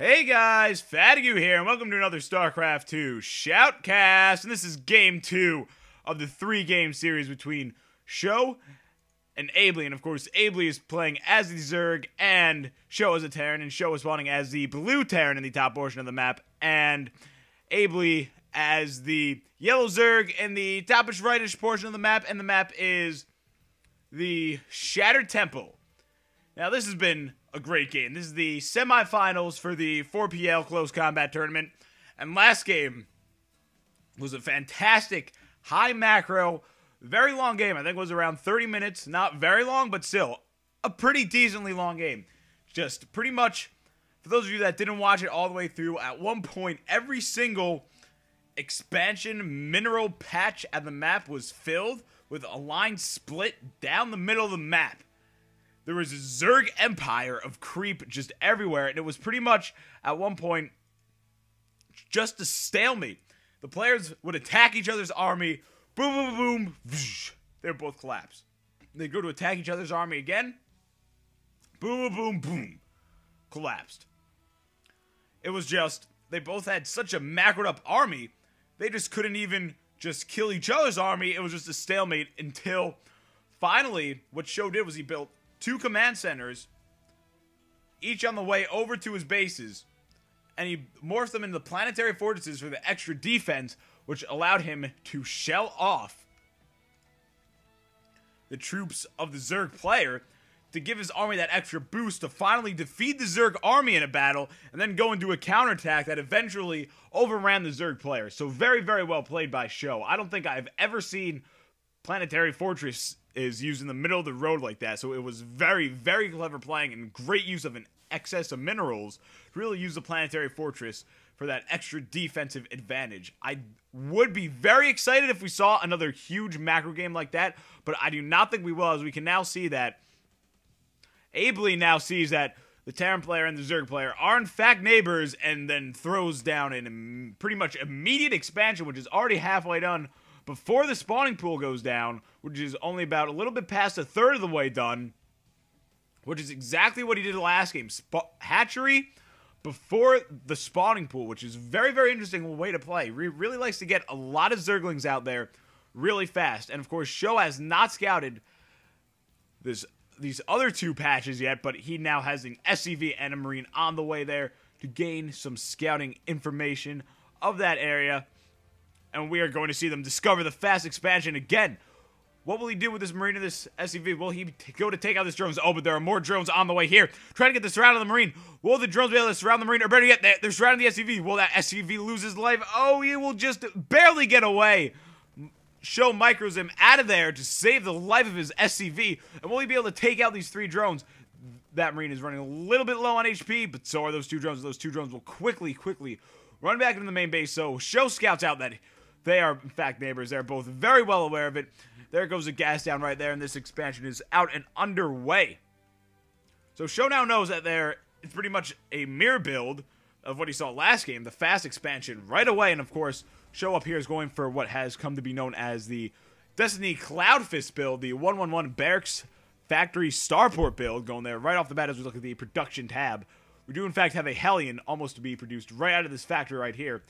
Hey guys, Fatigue here, and welcome to another Starcraft 2 Shoutcast, and this is Game 2 of the 3-game series between Sjow and Aibly, and of course, Aibly is playing as the Zerg, and Sjow as a Terran, and Sjow is spawning as the blue Terran in the top portion of the map, and Aibly as the yellow Zerg in the topish rightish portion of the map, and the map is the Shattered Temple. Now, this has been a great game. This is the semifinals for the 4PL Close Combat Tournament. And last game was a fantastic, high macro, very long game. I think it was around 30 minutes. Not very long, but still a pretty decently long game. Just pretty much, for those of you that didn't watch it all the way through, at one point, every single expansion mineral patch at the map was filled with a line split down the middle of the map. There was a Zerg empire of creep just everywhere, and it was pretty much, at one point, just a stalemate. The players would attack each other's army, boom, boom, boom, boom, they would both collapse. They'd go to attack each other's army again, boom, boom, boom, collapsed. It was just, they both had such a macroed up army, they just couldn't even just kill each other's army. It was just a stalemate until, finally, what Sjow did was he built 2 command centers, each on the way over to his bases, and he morphed them into planetary fortresses for the extra defense, which allowed him to shell off the troops of the Zerg player to give his army that extra boost to finally defeat the Zerg army in a battle, and then go into a counterattack that eventually overran the Zerg player. So very, very well played by Sjow. I don't think I've ever seen planetary fortress is used in the middle of the road like that, so it was very, very clever playing and great use of an excess of minerals to really use the planetary fortress for that extra defensive advantage. I would be very excited if we saw another huge macro game like that, but I do not think we will, as we can now see that Aibly now sees that the Terran player and the Zerg player are in fact neighbors, and then throws down a pretty much immediate expansion, which is already halfway done, before the spawning pool goes down, which is only about a little bit past a third of the way done, which is exactly what he did last game. Hatchery before the spawning pool, which is very, very interesting way to play. Really likes to get a lot of Zerglings out there really fast. And of course, Sjow has not scouted these other 2 patches yet, but he now has an SCV and a Marine on the way there to gain some scouting information of that area. And we are going to see them discover the fast expansion again. What will he do with this Marine and this SCV? Will he go to take out this drones? Oh, but there are more drones on the way here. Trying to get the surround of the Marine. Will the drones be able to surround the Marine? Or better yet, they're surrounding the SCV. Will that SCV lose his life? Oh, he will just barely get away. Sjow micros him out of there to save the life of his SCV. And will he be able to take out these 3 drones? That Marine is running a little bit low on HP, but so are those 2 drones. Those 2 drones will quickly run back into the main base. So Sjow scouts out that they are, in fact, neighbors. They're both very well aware of it. There goes the gas down right there, and this expansion is out and underway. So Sjow now knows that it's pretty much a mirror build of what he saw last game, the fast expansion right away. And, of course, Sjow up here is going for what has come to be known as the Destiny Cloudfist build, the 111 Barracks Factory Starport build, going there right off the bat as we look at the production tab. We do, in fact, have a Hellion almost to be produced right out of this factory right here.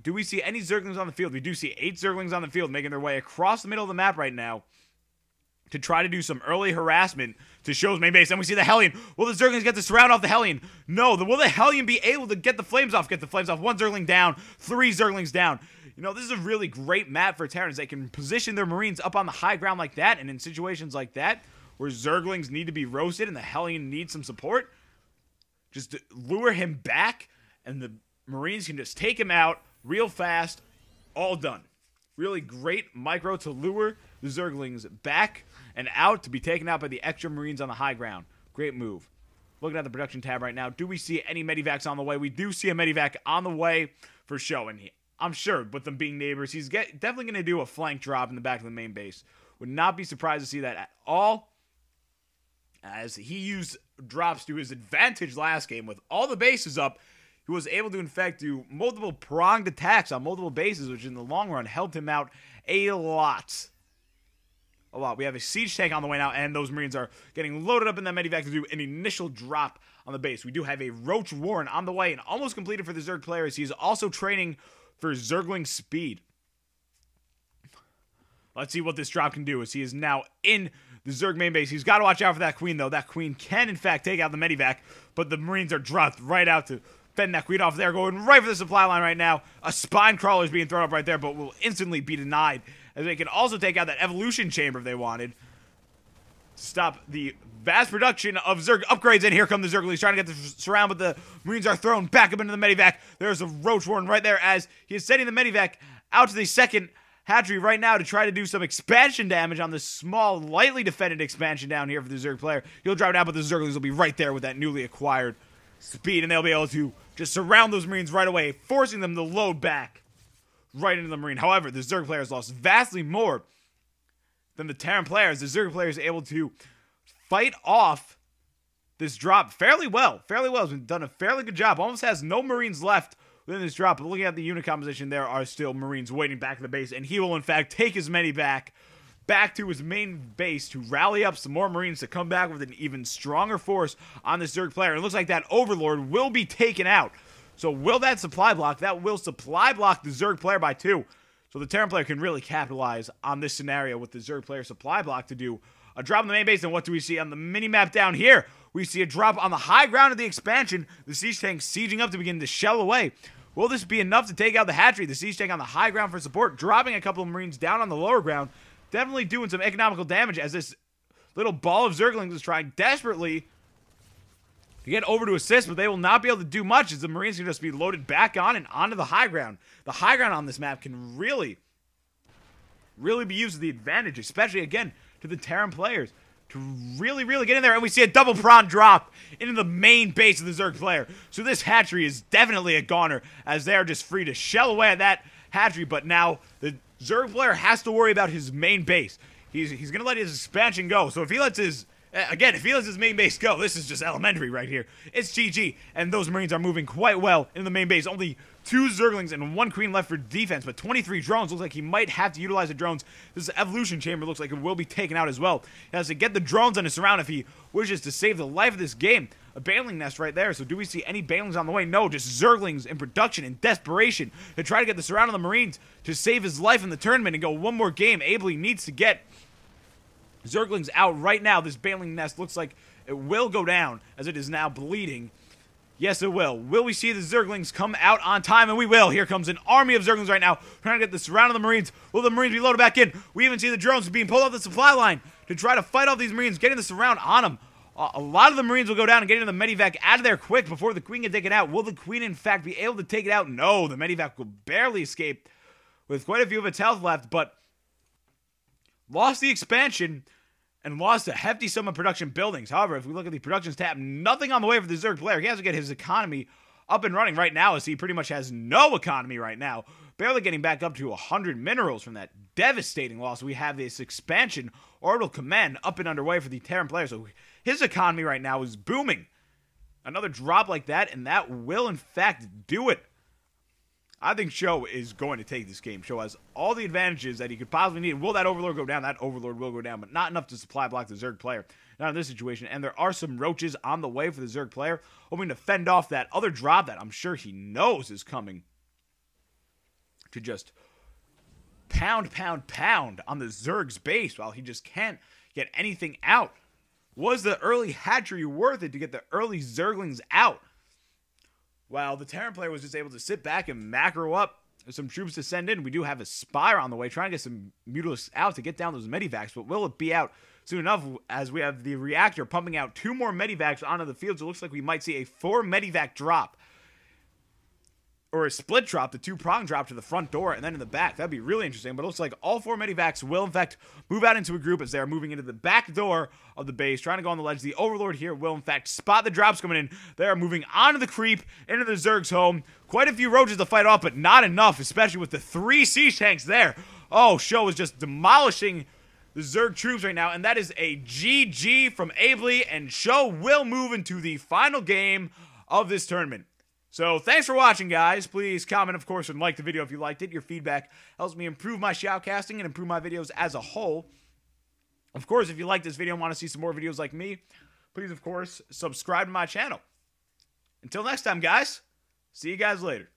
Do we see any Zerglings on the field? We do see 8 Zerglings on the field making their way across the middle of the map right now to try to do some early harassment to Sjow's main base. And we see the Hellion. Will the Zerglings get the surround off the Hellion? No. Will the Hellion be able to get the flames off? Get the flames off. 1 Zergling down. 3 Zerglings down. You know, this is a really great map for Terrans. They can position their Marines up on the high ground like that, and in situations like that, where Zerglings need to be roasted and the Hellion needs some support, just lure him back, and the Marines can just take him out real fast. All done. Really great micro to lure the Zerglings back and out to be taken out by the extra Marines on the high ground. Great move. Looking at the production tab right now, do we see any medivacs on the way? We do see a medivac on the way for Sjow, and I'm sure with them being neighbors, he's definitely going to do a flank drop in the back of the main base. Would not be surprised to see that at all, as he used drops to his advantage last game with all the bases up. He was able to, in fact, do multiple pronged attacks on multiple bases, which in the long run helped him out a lot. We have a siege tank on the way now, and those Marines are getting loaded up in that medivac to do an initial drop on the base. We do have a Roach Warren on the way and almost completed for the Zerg players. He is also training for Zergling speed. Let's see what this drop can do as he is now in the Zerg main base. He's got to watch out for that Queen, though. That Queen can, in fact, take out the Medivac, but the Marines are dropped right out to fend that Queen off there, going right for the supply line right now. A Spine Crawler is being thrown up right there, but will instantly be denied, as they can also take out that Evolution Chamber if they wanted. Stop the vast production of Zerg upgrades, and here come the Zerglings trying to get the surround, but the Marines are thrown back up into the Medivac. There's a Roach Warren right there as he is sending the Medivac out to the second hatchery right now to try to do some expansion damage on this small, lightly defended expansion down here for the Zerg player. He'll drop down, but the Zerglings will be right there with that newly acquired speed, and they'll be able to just surround those Marines right away, forcing them to load back right into the Marine. However, the Zerg players lost vastly more than the Terran players. The Zerg players are able to fight off this drop fairly well. Has been done a fairly good job. Almost has no Marines left within this drop, but looking at the unit composition, there are still Marines waiting back at the base, and he will, in fact, take his many back to his main base to rally up some more Marines to come back with an even stronger force on this Zerg player. It looks like that Overlord will be taken out. So will that supply block? That will supply block the Zerg player by 2. So the Terran player can really capitalize on this scenario with the Zerg player supply block to do a drop on the main base. And what do we see on the mini-map down here? We see a drop on the high ground of the expansion. The siege tank sieging up to begin to shell away. Will this be enough to take out the hatchery? The siege tank on the high ground for support, dropping a couple of Marines down on the lower ground. Definitely doing some economical damage as this little ball of Zerglings is trying desperately to get over to assist, but they will not be able to do much as the Marines can just be loaded back on and onto the high ground. The high ground on this map can really be used to the advantage, especially, again, to the Terran players to really get in there. And we see a double prawn drop into the main base of the Zerg player. So this hatchery is definitely a goner as they are just free to shell away at that hatchery, but now the Zerg player has to worry about his main base. He's going to let his expansion go. So if he lets his main base go, this is just elementary right here. It's GG, and those Marines are moving quite well in the main base. Only 2 Zerglings and 1 Queen left for defense, but 23 drones. Looks like he might have to utilize the drones. This Evolution Chamber looks like it will be taken out as well. He has to get the drones on his surround if he wishes to save the life of this game. A Baneling nest right there. So do we see any Banelings on the way? No, just Zerglings in production in desperation to try to get the surround of the Marines to save his life in the tournament and go one more game. Aibly needs to get Zerglings out right now. This Baneling nest looks like it will go down as it is now bleeding. Yes, it will. Will we see the Zerglings come out on time? And we will. Here comes an army of Zerglings right now trying to get the surround of the Marines. Will the Marines be loaded back in? We even see the drones being pulled off the supply line to try to fight off these Marines, getting the surround on them. A lot of the Marines will go down and get into the Medivac out of there quick before the Queen can take it out. Will the Queen, in fact, be able to take it out? No, the Medivac will barely escape with quite a few of its health left, but lost the expansion and lost a hefty sum of production buildings. However, if we look at the production tab, nothing on the way for the Zerg player. He has to get his economy up and running right now, as he pretty much has no economy right now. Barely getting back up to 100 minerals from that devastating loss. We have this expansion orbital command up and underway for the Terran player, so his economy right now is booming. Another drop like that, and that will, in fact, do it. I think Sjow is going to take this game. Sjow has all the advantages that he could possibly need. Will that Overlord go down? That Overlord will go down, but not enough to supply block the Zerg player. Not in this situation, and there are some roaches on the way for the Zerg player, hoping to fend off that other drop that I'm sure he knows is coming to just pound on the Zerg's base while he just can't get anything out. Was the early hatchery worth it to get the early Zerglings out? While the Terran player was just able to sit back and macro up some troops to send in. We do have a Spire on the way, trying to get some Mutalisks out to get down those Medivacs, but will it be out soon enough as we have the reactor pumping out 2 more Medivacs onto the field? So it looks like we might see a 4 Medivac drop. Or a split drop, the 2-prong drop to the front door and then in the back. That'd be really interesting, but it looks like all 4 Medivacs will, in fact, move out into a group as they're moving into the back door of the base, trying to go on the ledge. The Overlord here will, in fact, spot the drops coming in. They are moving onto the creep, into the Zerg's home. Quite a few roaches to fight off, but not enough, especially with the 3 siege tanks there. Oh, Sjow is just demolishing the Zerg troops right now, and that is a GG from Aibly, and Sjow will move into the final game of this tournament. So, thanks for watching, guys. Please comment, of course, and like the video if you liked it. Your feedback helps me improve my shoutcasting and improve my videos as a whole. Of course, if you like this video and want to see some more videos like me, please, of course, subscribe to my channel. Until next time, guys. See you guys later.